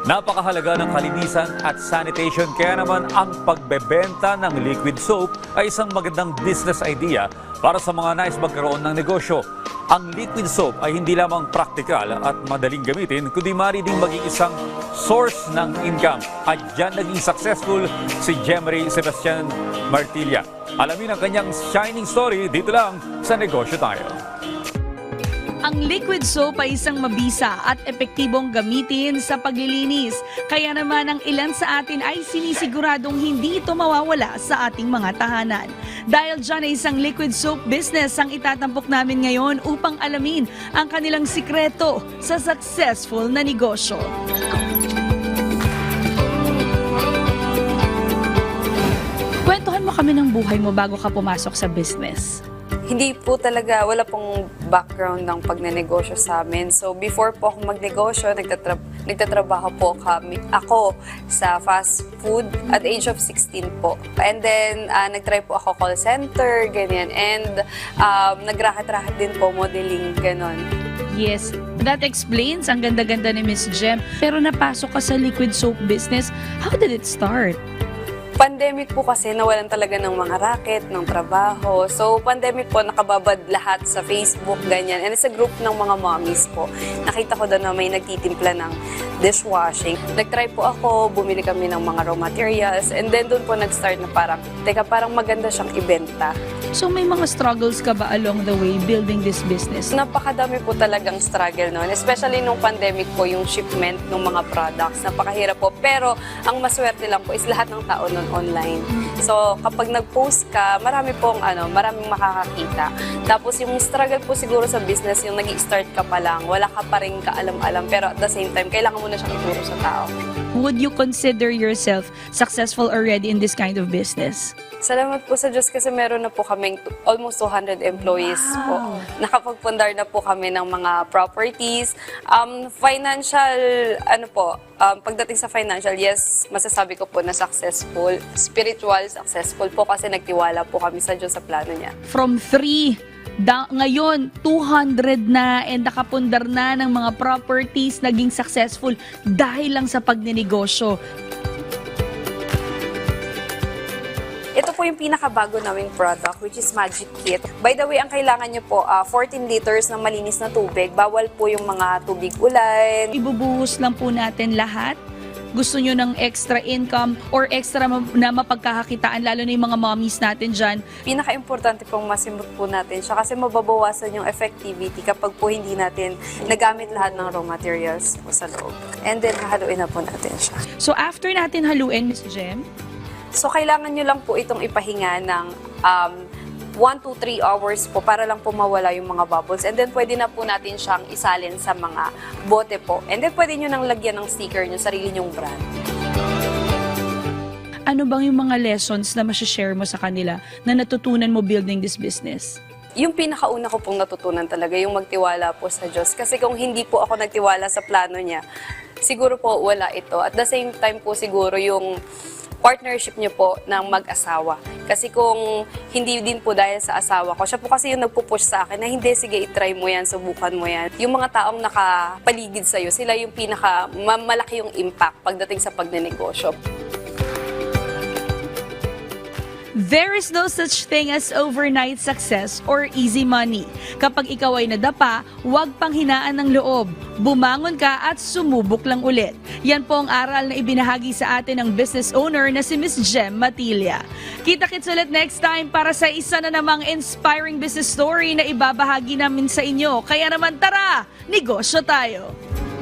Napakahalaga ng kalinisan at sanitation kaya naman ang pagbebenta ng liquid soap ay isang magandang business idea para sa mga nais magkaroon ng negosyo. Ang liquid soap ay hindi lamang praktikal at madaling gamitin kundi maaari ding maging isang source ng income. At dyan naging successful si Jemry Sebastian Martilla. Alamin ang kanyang shining story dito lang sa Negosyo Tayo. Ang liquid soap ay isang mabisa at epektibong gamitin sa paglilinis. Kaya naman ang ilan sa atin ay sinisiguradong hindi ito mawawala sa ating mga tahanan. Dahil dyan ay isang liquid soap business ang itatampok namin ngayon upang alamin ang kanilang sikreto sa successful na negosyo. Kwentuhan mo kami ng buhay mo bago ka pumasok sa business. Hindi po talaga, wala pong background ng pagnenegosyo sa amin. So before po ako magnegosyo, nagtatrabaho po ako sa fast food at age of 16 po. And then nagtry po ako call center, ganyan. And nagrahat-rahat din po, modeling, ganon. Yes, that explains ang ganda-ganda ni Miss Jem. Pero napasok ka sa liquid soap business, how did it start? Pandemic po kasi nawalan talaga ng mga racket, ng trabaho. So, pandemic po, nakababad lahat sa Facebook, ganyan. And it's a group ng mga mommies po. Nakita ko doon na may nagtitimpla ng dishwashing. Nag-try po ako, bumili kami ng mga raw materials. And then doon po nag-start na parang maganda siyang ibenta. So may mga struggles ka ba along the way building this business? Napakadami po talagang struggle noon. Especially nung pandemic po, yung shipment ng mga products. Napakahirap po. Pero ang maswerte lang po is lahat ng tao noon online. So kapag nag-post ka, maraming makakakita. Tapos yung struggle po siguro sa business, yung nag-start ka pa lang, wala ka pa rin kaalam-alam. Pero at the same time, kailangan mo na siyang ituro sa tao. Would you consider yourself successful already in this kind of business? Salamat po sa Diyos kasi meron na po kaming almost 200 employees po. Nakapagpundar na po kami ng mga properties. Financial, pagdating sa financial, yes, masasabi ko po na successful. Spiritual, successful po kasi nagtiwala po kami sa Diyos sa plano niya. From 3, ngayon 200 na and nakapundar na ng mga properties naging successful dahil lang sa pagnenegosyo. Ito po yung pinakabago naming product, which is Magic Kit. By the way, ang kailangan nyo po, 14 liters ng malinis na tubig. Bawal po yung mga tubig ulan. Ibubuhos lang po natin lahat. Gusto nyo ng extra income or extra na mapagkakakitaan, lalo na yung mga mommies natin dyan. Pinaka-importante pong masimot po natin siya kasi mababawasan yung effectivity kapag po hindi natin nagamit lahat ng raw materials po sa loob. And then, hahaluin na po natin siya. So after natin haluin, Miss Jem? So, kailangan nyo lang po itong ipahinga ng 1 to 3 hours po para lang po mawala yung mga bubbles. And then, pwede na po natin siyang isalin sa mga bote po. And then, pwede nyo nang lagyan ng sticker nyo, sarili nyong brand. Ano bang yung mga lessons na masashare mo sa kanila na natutunan mo building this business? Yung pinakauna ko pong natutunan talaga, yung magtiwala po sa Diyos. Kasi kung hindi po ako nagtiwala sa plano niya, siguro po wala ito. At the same time po siguro yung partnership niyo po ng mag-asawa. Kasi kung hindi din po dahil sa asawa ko, siya po kasi yung nagpupush sa akin na hindi, sige, itry mo yan, subukan mo yan. Yung mga taong nakapaligid sa'yo, sila yung malaki yung impact pagdating sa pagnenegosyo. There is no such thing as overnight success or easy money. Kapag ikaw ay nadapa, huwag pang hinaan ng loob. Bumangon ka at sumubok lang ulit. Yan po ang aral na ibinahagi sa atin ng business owner na si Miss Jem Matilla. Kita-kits ulit next time para sa isa na namang inspiring business story na ibabahagi namin sa inyo. Kaya naman tara, negosyo tayo!